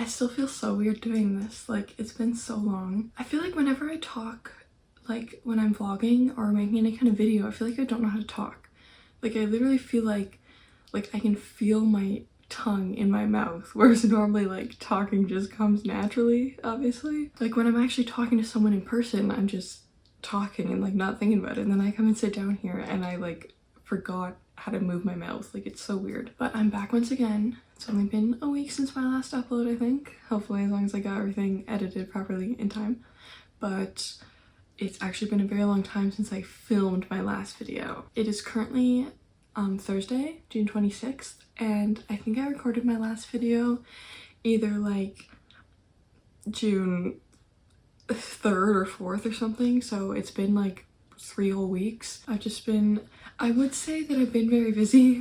I still feel so weird doing this. Like, it's been so long. I feel like whenever I talk, like when I'm vlogging or making any kind of video, I feel like I don't know how to talk. Like, I literally feel like I can feel my tongue in my mouth, whereas normally like talking just comes naturally, obviously. Like when I'm actually talking to someone in person, I'm just talking and like not thinking about it, and then I come and sit down here and I like forgot how to move my mouth. Like, it's so weird. But I'm back once again. It's only been a week since my last upload, I think. Hopefully, as long as I got everything edited properly in time. But it's actually been a very long time since I filmed my last video. It is currently Thursday, June 26th, and I think I recorded my last video either like June 3rd or 4th or something, so it's been like 3 whole weeks. I would say that I've been very busy,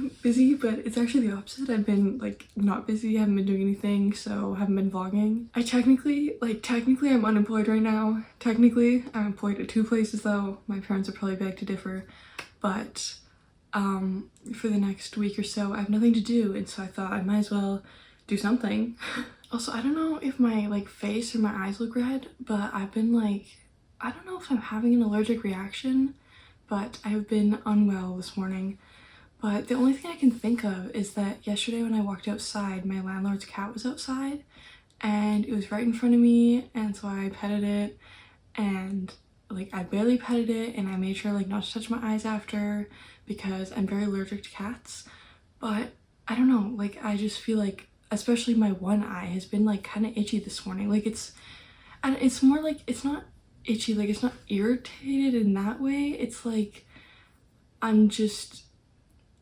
but it's actually the opposite. I've been like not busy, haven't been doing anything, so haven't been vlogging. I technically I'm unemployed right now. Technically, I'm employed at 2 places though. My parents would probably beg to differ, but for the next week or so I have nothing to do, and so I thought I might as well do something. Also, I don't know if my like face or my eyes look red, but I've been like, I don't know if I'm having an allergic reaction, but I've been unwell this morning. But the only thing I can think of is that yesterday when I walked outside, my landlord's cat was outside and it was right in front of me, and so I petted it, and like I barely petted it, and I made sure like not to touch my eyes after because I'm very allergic to cats. But I don't know, like I just feel like especially my one eye has been like kind of itchy this morning. Like it's more like it's not itchy, like it's not irritated in that way. It's like I'm just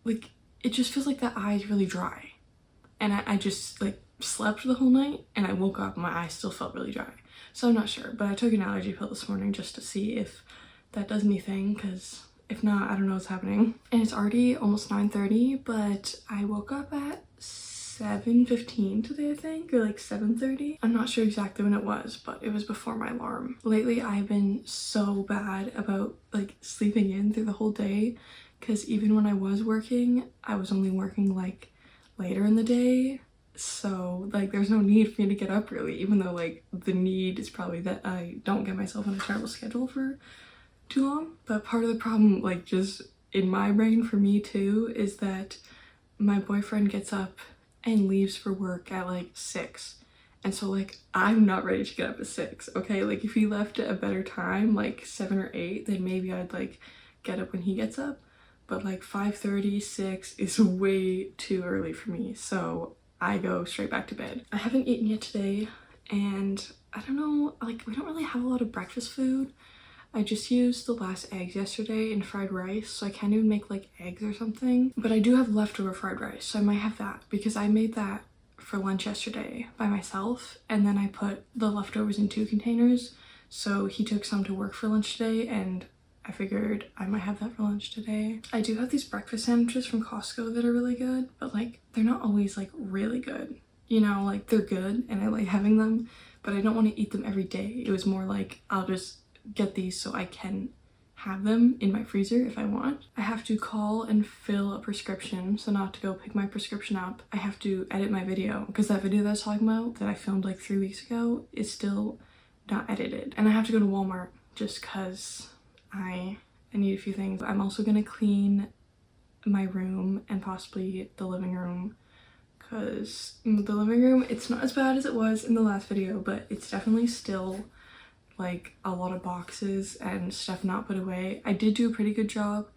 like, it just feels like the eye is really dry, and I just like slept the whole night and I woke up and my eye still felt really dry. So I'm not sure, but I took an allergy pill this morning just to see if that does anything, because if not, I don't know what's happening. And it's already almost 9:30, but I woke up at 7:15 today, I think, or like 7:30. I'm not sure exactly when it was, but it was before my alarm. Lately, I've been so bad about like sleeping in through the whole day, because even when I was working, I was only working like later in the day. So like there's no need for me to get up early, even though like the need is probably that I don't get myself on a terrible schedule for too long. But part of the problem, like just in my brain for me too, is that my boyfriend gets up and leaves for work at like 6, and so like I'm not ready to get up at 6. Okay, like if he left at a better time, like 7 or 8, then maybe I'd like get up when he gets up, but like 5:30, 6 is way too early for me, so I go straight back to bed. I haven't eaten yet today, and I don't know, like we don't really have a lot of breakfast food. I just used the last eggs yesterday in fried rice, so I can't even make like eggs or something. But I do have leftover fried rice, so I might have that, because I made that for lunch yesterday by myself, and then I put the leftovers in 2 containers. So he took some to work for lunch today, and I figured I might have that for lunch today. I do have these breakfast sandwiches from Costco that are really good, but like they're not always like really good. You know, like they're good and I like having them, but I don't want to eat them every day. It was more like I'll just get these so I can have them in my freezer if I want. I have to call and fill a prescription, so not to go pick my prescription up. I have to edit my video, because that video that I was talking about that I filmed like 3 weeks ago is still not edited. And I have to go to Walmart just because I need a few things. I'm also gonna clean my room and possibly the living room, because the living room, it's not as bad as it was in the last video, but it's definitely still like a lot of boxes and stuff not put away. I did do a pretty good job.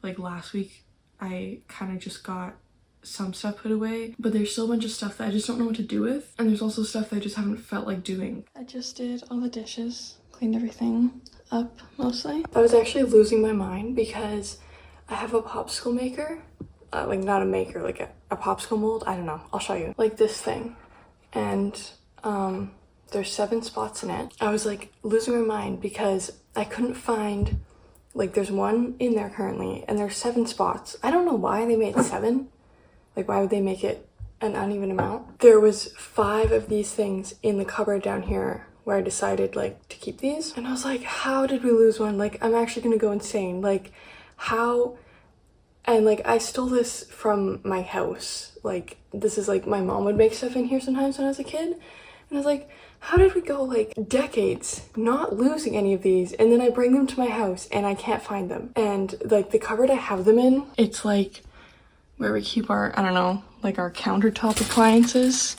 Like last week, I kind of just got some stuff put away, but there's still a bunch of stuff that I just don't know what to do with. And there's also stuff that I just haven't felt like doing. I just did all the dishes, cleaned everything up mostly. I was actually losing my mind because I have a popsicle maker. Like not a maker, like a popsicle mold. I don't know, I'll show you. Like this thing. And there's 7 spots in it. I was like losing my mind because I couldn't find, like there's 1 in there currently and there's 7 spots. I don't know why they made 7. Like why would they make it an uneven amount? There was 5 of these things in the cupboard down here where I decided like to keep these. And I was like, how did we lose 1? Like I'm actually gonna go insane. Like how And like I stole this from my house. Like this is like my mom would make stuff in here sometimes when I was a kid. And I was like, how did we go like decades not losing any of these? And then I bring them to my house and I can't find them. And like the cupboard I have them in, it's like where we keep our, I don't know, like our countertop appliances.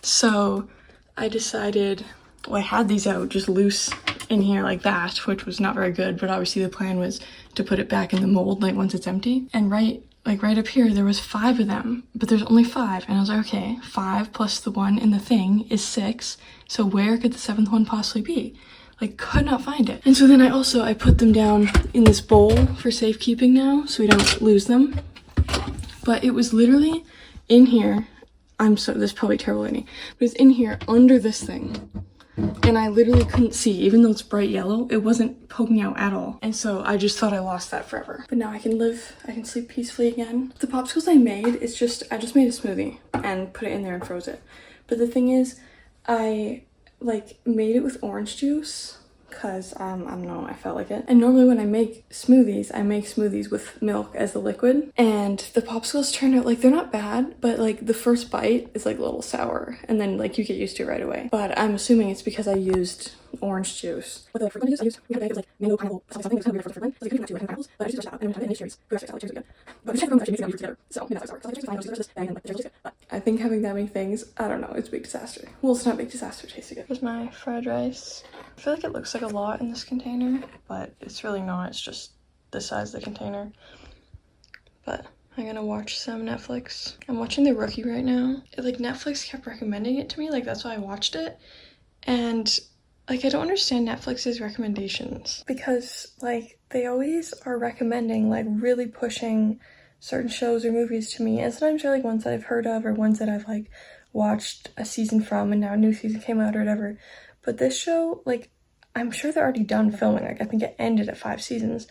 So I decided, well, I had these out just loose in here like that, which was not very good, but obviously the plan was to put it back in the mold like once it's empty. And right up here there was 5 of them, but there's only 5, and I was like, okay, 5 plus the one in the thing is 6, so where could the 7th one possibly be? Like, could not find it. And so then I put them down in this bowl for safekeeping now so we don't lose them. But it was literally in here. This is probably terrible lighting, but it's in here under this thing. And I literally couldn't see, even though it's bright yellow, it wasn't poking out at all. And so I just thought I lost that forever. But now I can sleep peacefully again. The popsicles I made, I just made a smoothie and put it in there and froze it. But the thing is, I like made it with orange juice because I don't know, I felt like it. And normally when I make smoothies with milk as the liquid. And the popsicles turned out like they're not bad, but like the first bite is like a little sour, and then like you get used to it right away. But I'm assuming it's because I used orange juice. What the fruit I used it was like mango, pineapple, something. It was kind of weird for fruit. So I couldn't have 2 pineapples, but I just switched out and we had it in cherries. We actually cherries again. But we checked them actually mixing fruit together. So maybe that's sour. So I just find this bag and like the cherries good. But I think having that many things, I don't know, it's a big disaster. Well, it's not a big disaster, it tasted good. Here's my fried rice. I feel like it looks like a lot in this container, but it's really not. It's just the size of the container. But I'm gonna watch some Netflix. I'm watching The Rookie right now. Like Netflix kept recommending it to me, like that's why I watched it. And like I don't understand Netflix's recommendations, because like they always are recommending, like really pushing certain shows or movies to me, and sometimes they're like ones that I've heard of or ones that I've like watched a season from and now a new season came out or whatever. But this show, like, I'm sure they're already done filming. Like, I think it ended at 5 seasons.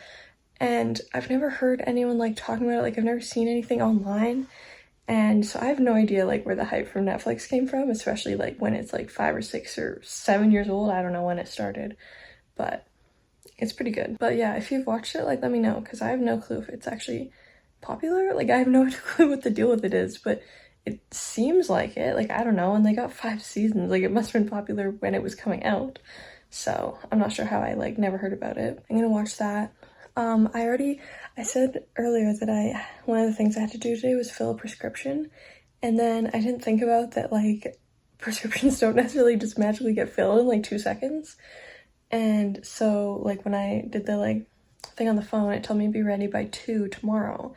And I've never heard anyone, like, talking about it. Like, I've never seen anything online. And so I have no idea, like, where the hype from Netflix came from, especially, like, when it's, like, 5 or 6 or 7 years old. I don't know when it started. But it's pretty good. But, yeah, if you've watched it, like, let me know. Because I have no clue if it's actually popular. Like, I have no clue what the deal with it is. But it seems like it. Like, I don't know. And they got 5 seasons. Like, it must have been popular when it was coming out. So I'm not sure how I, like, never heard about it. I'm gonna watch that. I said earlier that one of the things I had to do today was fill a prescription. And then I didn't think about that, like, prescriptions don't necessarily just magically get filled in, like, 2 seconds. And so, like, when I did the, like, thing on the phone, it told me to be ready by 2 tomorrow.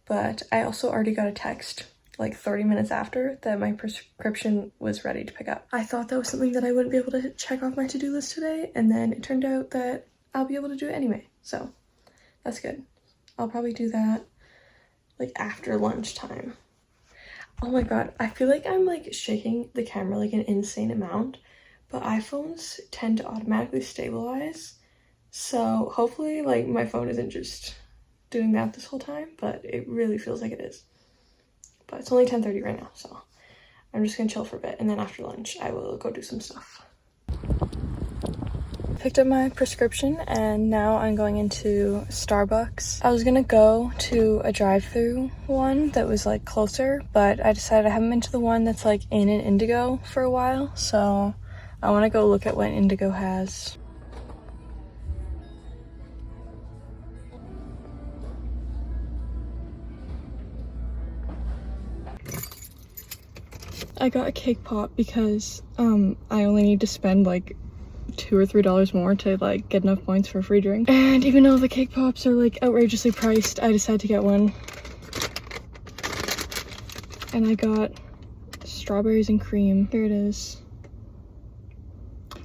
But I also already got a text like 30 minutes after that my prescription was ready to pick up. I thought that was something that I wouldn't be able to check off my to-do list today, and then it turned out that I'll be able to do it anyway, so that's good. I'll probably do that like after lunchtime. Oh my god, I feel like I'm like shaking the camera like an insane amount, but iPhones tend to automatically stabilize, so hopefully like my phone isn't just doing that this whole time, but it really feels like it is. But it's only 10:30 right now, so I'm just gonna chill for a bit, and then after lunch I will go do some stuff. Picked up my prescription and now I'm going into Starbucks. I was gonna go to a drive-through one that was like closer, but I decided I haven't been to the one that's like in an Indigo for a while, so I want to go look at what Indigo has. I got a cake pop because I only need to spend like $2 or $3 more to like get enough points for a free drink. And even though the cake pops are like outrageously priced, I decided to get one. And I got strawberries and cream. Here it is.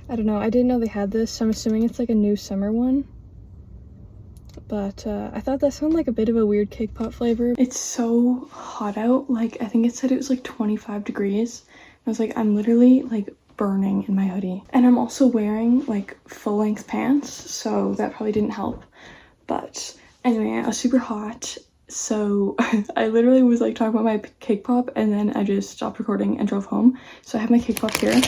I don't know, I didn't know they had this, so I'm assuming it's like a new summer one. But I thought that sounded like a bit of a weird cake pop flavor. It's so hot out. Like, I think it said it was like 25 degrees. I was like, I'm literally like burning in my hoodie. And I'm also wearing like full length pants, so that probably didn't help. But anyway, I was super hot. So I literally was like talking about my cake pop and then I just stopped recording and drove home. So I have my cake pop here.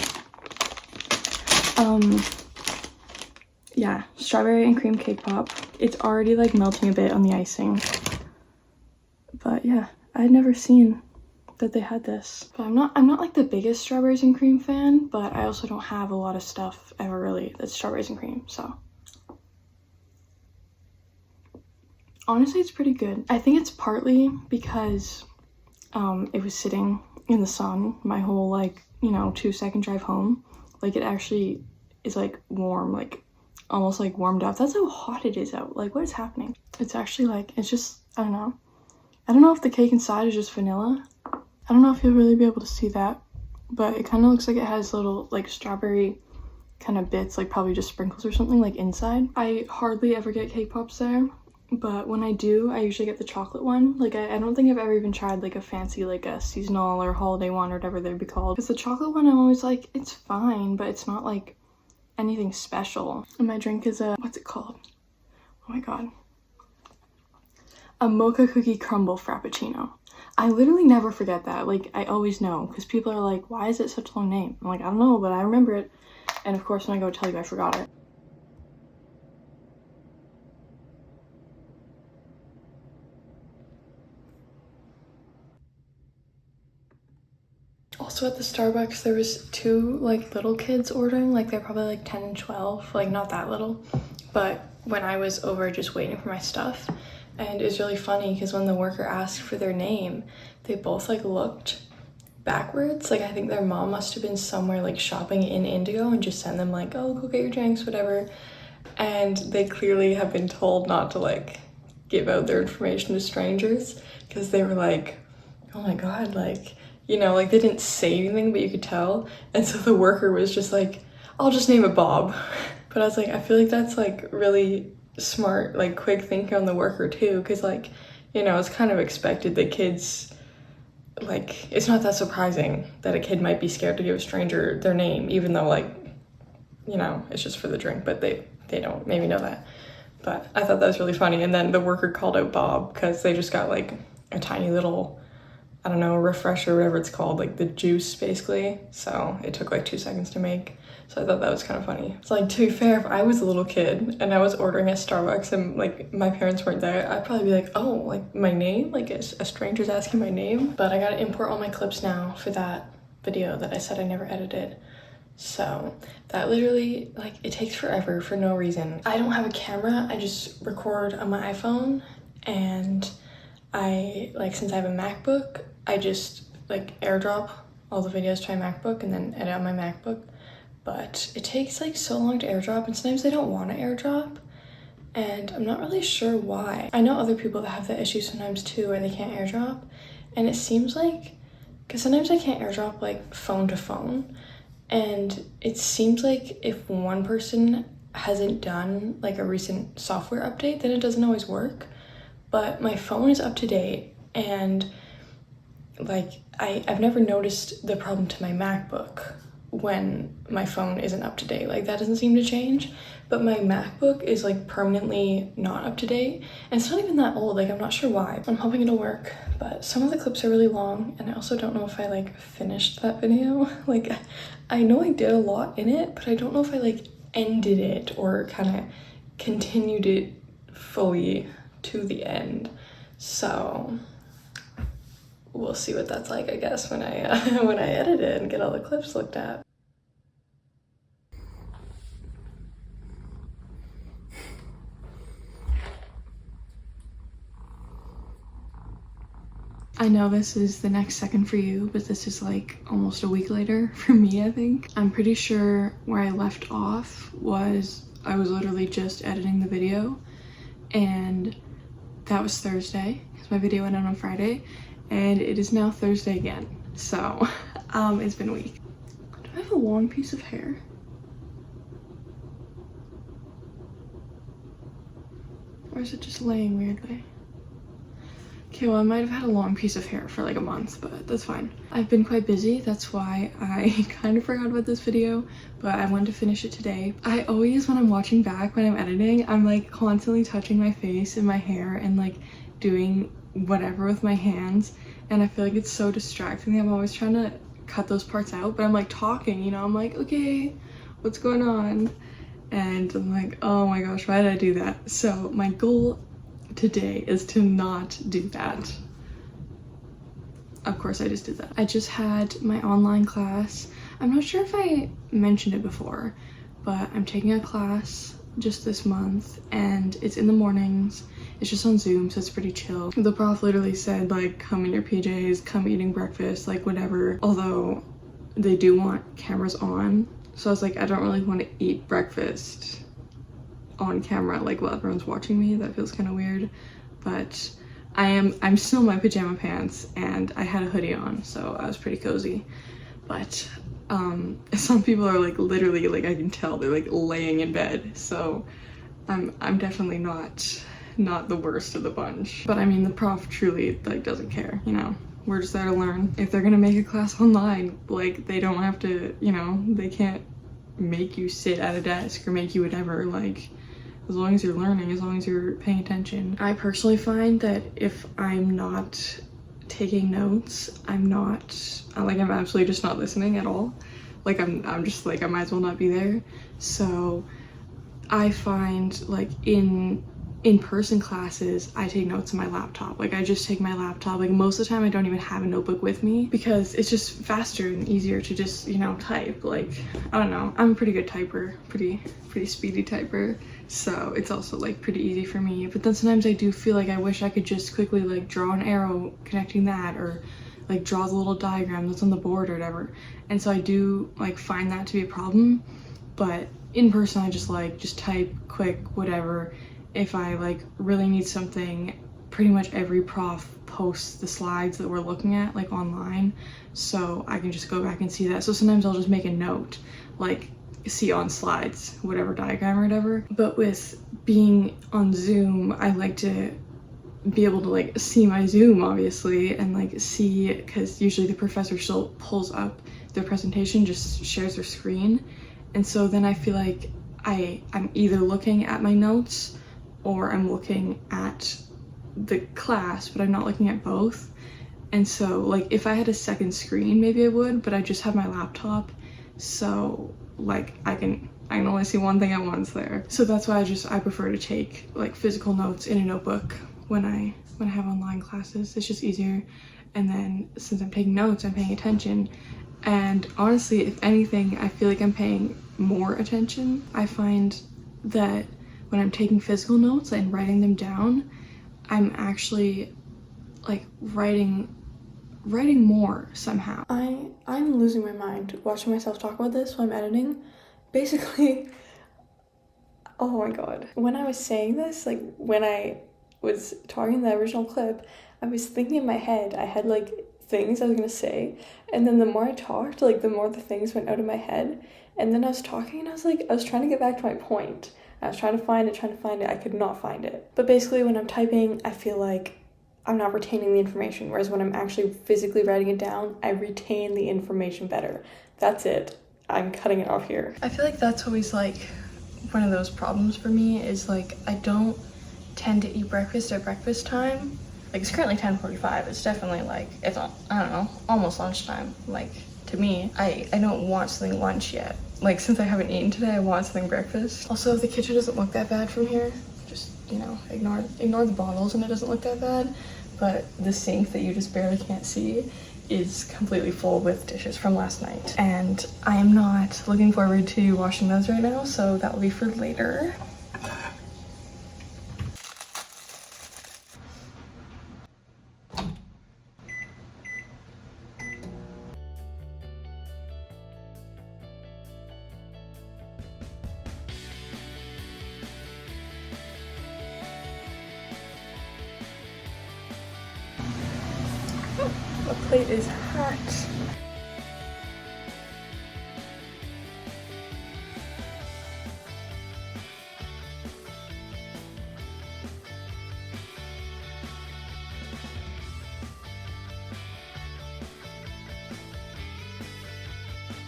Yeah, strawberry and cream cake pop. It's already like melting a bit on the icing. But yeah, I'd never seen that they had this. But I'm not like the biggest strawberries and cream fan, but I also don't have a lot of stuff ever really that's strawberries and cream, so. Honestly, it's pretty good. I think it's partly because it was sitting in the sun my whole, like, you know, 2-second drive home. Like, it actually is like warm, like almost like warmed up. That's how hot it is out. Like, what is happening? It's actually like, it's just, I don't know. I don't know if the cake inside is just vanilla. I don't know if you'll really be able to see that, but it kind of looks like it has little like strawberry kind of bits, like probably just sprinkles or something like inside. I hardly ever get cake pops there, but when I do, I usually get the chocolate one. Like, I don't think I've ever even tried like a fancy, like a seasonal or holiday one or whatever they'd be called. Because the chocolate one, I'm always like, it's fine, but it's not like anything special. And my drink is a, what's it called? Oh my god. A mocha cookie crumble frappuccino. I literally never forget that. Like, I always know, because people are like, why is it such a long name? I'm like, I don't know, but I remember it. And of course, when I go tell you, I forgot it. Also at the Starbucks, there was 2 like little kids ordering, like they're probably like 10 and 12, like not that little. But when I was over just waiting for my stuff, and it was really funny because when the worker asked for their name, they both like looked backwards. Like, I think their mom must have been somewhere like shopping in Indigo and just sent them like, oh, go get your drinks, whatever. And they clearly have been told not to like give out their information to strangers, because they were like, oh my god, like, you know, like they didn't say anything, but you could tell. And so the worker was just like, I'll just name it Bob. But I was like, I feel like that's like really smart, like quick thinking on the worker too, because like, you know, it's kind of expected that kids, like, it's not that surprising that a kid might be scared to give a stranger their name, even though, like, you know, it's just for the drink, but they don't maybe know that. But I thought that was really funny. And then the worker called out Bob because they just got like a tiny little, I don't know, refresher, whatever it's called, like the juice basically. So it took like 2 seconds to make. So I thought that was kind of funny. It's like, to be fair, if I was a little kid and I was ordering at Starbucks and like my parents weren't there, I'd probably be like, oh, like my name? Like a stranger's asking my name? But I gotta import all my clips now for that video that I said I never edited. So that literally, like, it takes forever for no reason. I don't have a camera, I just record on my iPhone, and I, like, since I have a MacBook, I just like airdrop all the videos to my MacBook and then edit on my MacBook. But it takes like so long to airdrop, and sometimes they don't want to airdrop, and I'm not really sure why. I know other people that have that issue sometimes too, where they can't airdrop, and it seems like, because sometimes I can't airdrop like phone to phone, and it seems like if one person hasn't done like a recent software update, then it doesn't always work. But my phone is up to date, and like I've never noticed the problem to my MacBook when my phone isn't up to date. Like, that doesn't seem to change, but my MacBook is like permanently not up to date, and it's not even that old. Like, I'm not sure why. I'm hoping it'll work, but some of the clips are really long, and I also don't know if I like finished that video. Like, I know I did a lot in it, but I don't know if I like ended it or kind of continued it fully to the end. So we'll see what that's like, I guess, when I when I edit it and get all the clips looked at. I know this is the next second for you, but this is like almost a week later for me, I think. I'm pretty sure where I left off was I was literally just editing the video, and that was Thursday because my video went out on Friday, and it is now Thursday again. So it's been a week. Do I have a long piece of hair? Or is it just laying weirdly? Okay, well, I might have had a long piece of hair for like a month, but that's fine. I've been quite busy, that's why I kind of forgot about this video, but I wanted to finish it today. I always, when I'm watching back, when I'm editing, I'm like constantly touching my face and my hair and like doing whatever with my hands, and I feel like it's so distracting. I'm always trying to cut those parts out, but I'm like talking, you know, I'm like, okay, what's going on? And I'm like, oh my gosh, why did I do that? So my goal today is to not do that. of course I just did that. I just had my online class. I'm not sure if I mentioned it before, but I'm taking a class just this month and it's in the mornings. It's just on Zoom, so it's pretty chill. The prof literally said like, come in your PJs, come eating breakfast, like whatever. Although they do want cameras on. So I was like, I don't really want to eat breakfast on camera like while everyone's watching me. That feels kind of weird. But I'm still in my pajama pants and I had a hoodie on, so I was pretty cozy. But some people are like literally, like I can tell they're like laying in bed. So I'm definitely not the worst of the bunch. But I mean, the prof truly like doesn't care, you know? We're just there to learn. If they're gonna make a class online, like they don't have to, you know, they can't make you sit at a desk or make you whatever. Like, as long as you're learning, as long as you're paying attention. I personally find that if I'm not taking notes, I'm absolutely just not listening at all. Like I'm just like, I might as well not be there. So I find like in-person classes, I take notes on my laptop. Like I just take my laptop. Like most of the time I don't even have a notebook with me because it's just faster and easier to just, you know, type. Like, I don't know, I'm a pretty good typer, pretty speedy typer. So it's also like pretty easy for me. But then sometimes I do feel like I wish I could just quickly like draw an arrow connecting that, or like draw the little diagram that's on the board or whatever. And so I do like find that to be a problem. But in person, I just type quick, whatever. If I like really need something, pretty much every prof posts the slides that we're looking at like online, so I can just go back and see that. So sometimes I'll just make a note, like see on slides, whatever diagram or whatever. But with being on Zoom, I like to be able to like see my Zoom obviously, and like see, because usually the professor still pulls up their presentation, just shares their screen. And so then I feel like I'm either looking at my notes or I'm looking at the class, but I'm not looking at both. And so like if I had a second screen, maybe I would, but I just have my laptop, so like I can only see one thing at once there. So that's why I prefer to take like physical notes in a notebook when I have online classes. It's just easier. And then since I'm taking notes, I'm paying attention. And honestly, if anything, I feel like I'm paying more attention. I find that when I'm taking physical notes and writing them down, I'm actually like writing more somehow. I'm losing my mind watching myself talk about this while I'm editing. Basically, oh my god. When I was saying this, like when I was talking in the original clip, I was thinking in my head, I had like things I was gonna say, and then the more I talked, like the more the things went out of my head. And then I was talking and I was trying to get back to my point. I was trying to find it, I could not find it. But basically when I'm typing, I feel like I'm not retaining the information, whereas when I'm actually physically writing it down, I retain the information better. That's it. I'm cutting it off here. I feel like that's always like one of those problems for me, is like I don't tend to eat breakfast at breakfast time. Like it's currently 10:45. It's definitely like, it's, I don't know, almost lunchtime. Like to me, I don't want something lunch yet. Like since I haven't eaten today, I want something breakfast. Also, the kitchen doesn't look that bad from here. Just, you know, ignore the bottles and it doesn't look that bad. But the sink that you just barely can't see is completely full with dishes from last night. And I am not looking forward to washing those right now, so that will be for later. The plate is hot.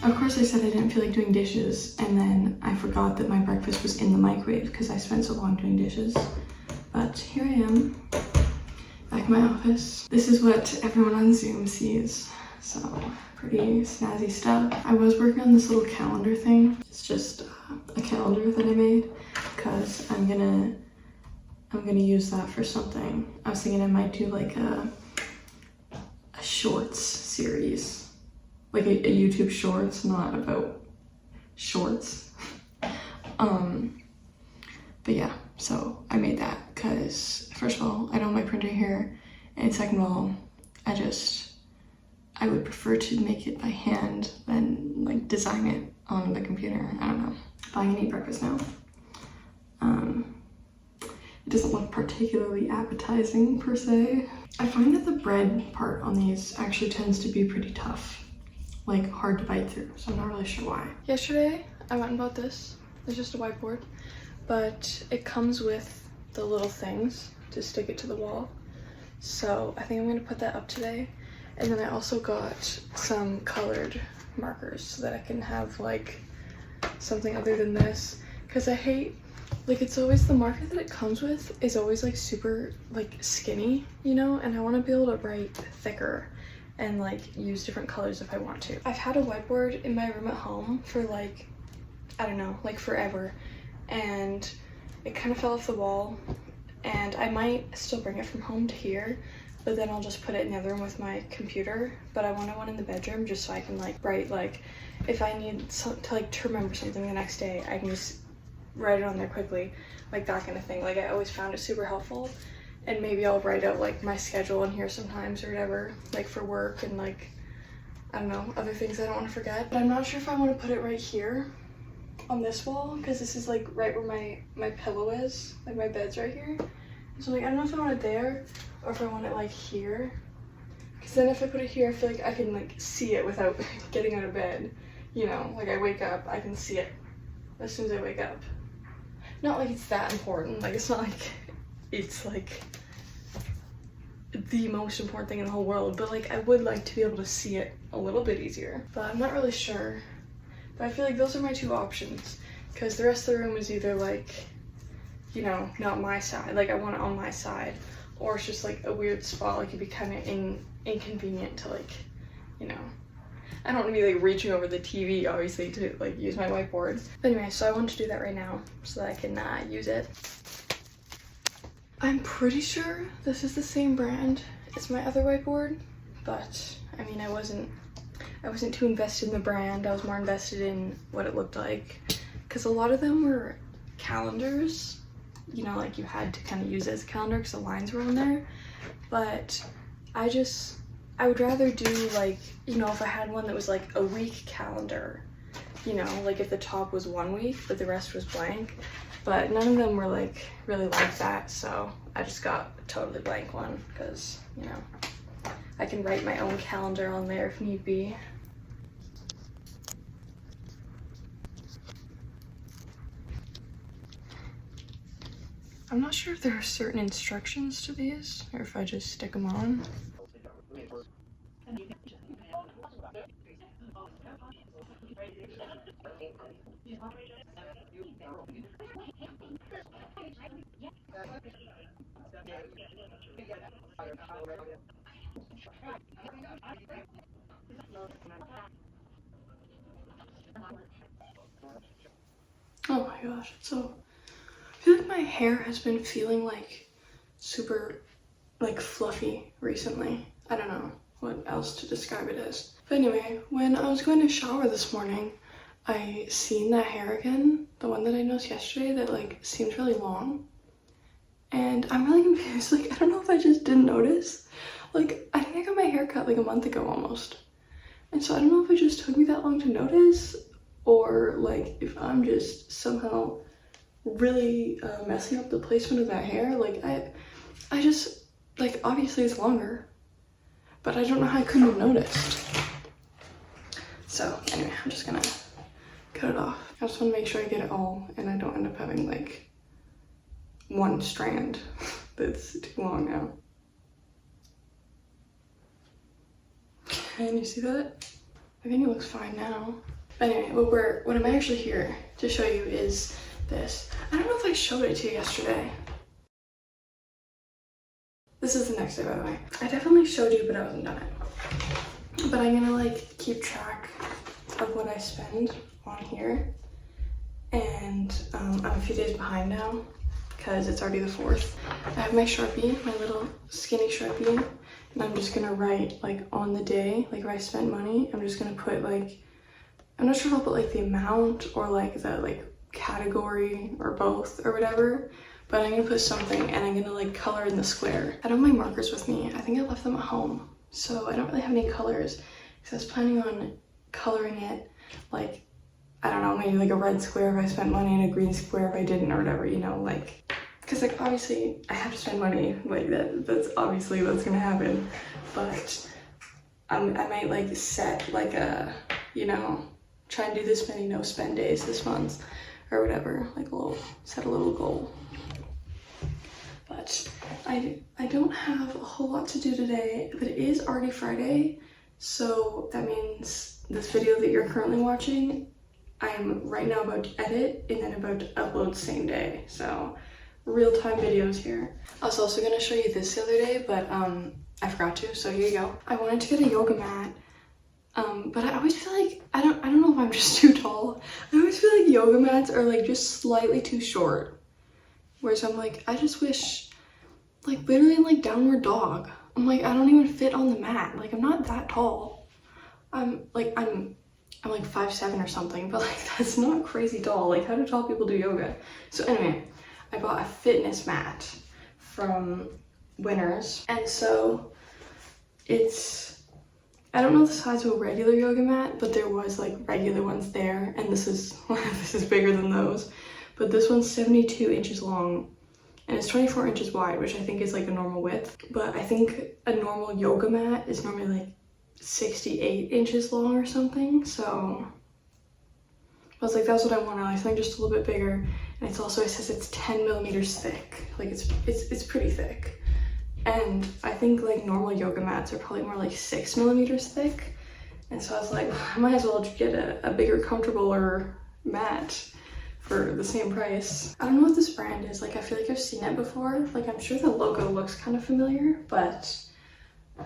Of course I said I didn't feel like doing dishes, and then I forgot that my breakfast was in the microwave because I spent so long doing dishes. But here I am, back in my office. This is what everyone on Zoom sees, so pretty snazzy stuff. I was working on this little calendar thing. It's just a calendar that I made because I'm gonna use that for something. I was thinking I might do like a shorts series, like a YouTube shorts, not about shorts. But yeah, so I made that because first of all, I don't have my printer here, and second of all, I would prefer to make it by hand than like design it on the computer. I don't know. But I'm gonna eat breakfast now. It doesn't look particularly appetizing per se. I find that the bread part on these actually tends to be pretty tough, like hard to bite through, so I'm not really sure why. Yesterday, I went and bought this. It's just a whiteboard, but it comes with the little things to stick it to the wall. So I think I'm gonna put that up today. And then I also got some colored markers so that I can have like something other than this, because I hate, like, it's always the marker that it comes with is always like super like skinny, you know, and I want to be able to write thicker and like use different colors if I want to. I've had a whiteboard in my room at home for like, I don't know, like forever, and it kind of fell off the wall, and I might still bring it from home to here, but then I'll just put it in the other room with my computer. But I wanted one in the bedroom just so I can like write, like if I need to remember something the next day, I can just write it on there quickly, like that kind of thing. Like I always found it super helpful, and maybe I'll write out like my schedule in here sometimes or whatever, like for work and like, I don't know, other things I don't want to forget. But I'm not sure if I want to put it right here on this wall, because this is like right where my pillow is, like my bed's right here. So like I don't know if I want it there or if I want it like here, because then if I put it here I feel like I can like see it without getting out of bed, you know, like I wake up, I can see it as soon as I wake up. Not like it's that important, like it's not like it's like the most important thing in the whole world, but like I would like to be able to see it a little bit easier. But I'm not really sure, but I feel like those are my two options, because the rest of the room is either like, you know, not my side, like I want it on my side, or it's just like a weird spot, like it'd be kind of inconvenient to like, you know, I don't want to be like reaching over the TV obviously to like use my whiteboard. But anyway, so I want to do that right now so that I can use it. I'm pretty sure this is the same brand as my other whiteboard, but I mean I wasn't too invested in the brand. I was more invested in what it looked like, because a lot of them were calendars, you know, like you had to kind of use it as a calendar because the lines were on there. But I would rather do like, you know, if I had one that was like a week calendar, you know, like if the top was 1 week but the rest was blank. But none of them were like really like that, so I just got a totally blank one because, you know, I can write my own calendar on there if need be. I'm not sure if there are certain instructions to these or if I just stick them on. Oh my gosh, so I feel like my hair has been feeling like super like fluffy recently. I don't know what else to describe it as. But anyway, when I was going to shower this morning, I seen that hair again, the one that I noticed yesterday that like seemed really long. And I'm really confused, like I don't know if I just didn't notice. Like I think I got my hair cut like a month ago almost. And so I don't know if it just took me that long to notice, or like if I'm just somehow really messing up the placement of that hair. Like I just, like obviously it's longer, but I don't know how I couldn't have noticed. So anyway, I'm just gonna cut it off. I just want to make sure I get it all and I don't end up having like one strand that's too long now. Can you see that? I think it looks fine now. Anyway, what I'm actually here to show you is this. I don't know if I showed it to you yesterday. This is the next day, by the way. I definitely showed you, but I wasn't done it. But I'm gonna like keep track of what I spend on here. And I'm a few days behind now because it's already the 4th. I have my Sharpie, my little skinny Sharpie, and I'm just gonna write like on the day, like if I spent money, I'm just gonna put like, I'm not sure if I'll put like the amount or like the like category or both or whatever, but I'm gonna put something and I'm gonna like color in the square. I don't have my markers with me. I think I left them at home, so I don't really have any colors because I was planning on coloring it like, I don't know, maybe like a red square if I spent money and a green square if I didn't or whatever, you know, like, because like obviously I have to spend money, like that's obviously what's gonna happen, but I might like set like a, you know, try and do this many no spend days this month or whatever, like set a little goal. But I don't have a whole lot to do today, but it is already Friday, so that means this video that you're currently watching, I'm right now about to edit and then about to upload same day, so real-time videos here. I was also gonna show you this the other day, but I forgot to, so here you go. I wanted to get a yoga mat, but I always feel like, I don't know if I'm just too tall. I always feel like yoga mats are like just slightly too short. Whereas I'm like, I just wish, like literally in like downward dog, I'm like, I don't even fit on the mat. Like I'm not that tall. I'm like 5'7" or something, but like that's not crazy tall. Like how do tall people do yoga? So anyway, I bought a fitness mat from Winners, and so it's, I don't know the size of a regular yoga mat, but there was like regular ones there, and this is this is bigger than those, but this one's 72 inches long and it's 24 inches wide, which I think is like a normal width, but I think a normal yoga mat is normally like 68 inches long or something, so I was like, that's what I want. I think just a little bit bigger, and it's also, it says it's 10 millimeters thick, like it's pretty thick. And I think like normal yoga mats are probably more like 6 millimeters thick. And so I was like, I might as well get a bigger, comfortabler mat for the same price. I don't know what this brand is. Like I feel like I've seen it before. Like I'm sure the logo looks kind of familiar, but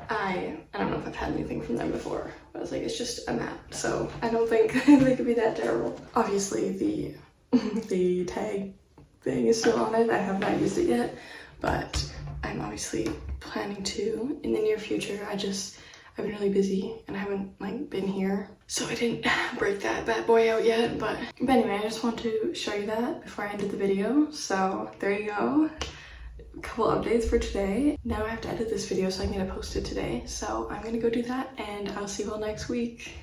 I don't know if I've had anything from them before. But I was like, it's just a mat, so I don't think they could be that terrible. Obviously the tag thing is still on it. I have not used it yet, but I'm obviously planning to in the near future. I've been really busy and I haven't like been here, so I didn't break that bad boy out yet, but anyway, I just want to show you that before I ended the video. So there you go, a couple updates for today. Now I have to edit this video so I can get it posted today, so I'm gonna go do that and I'll see you all next week.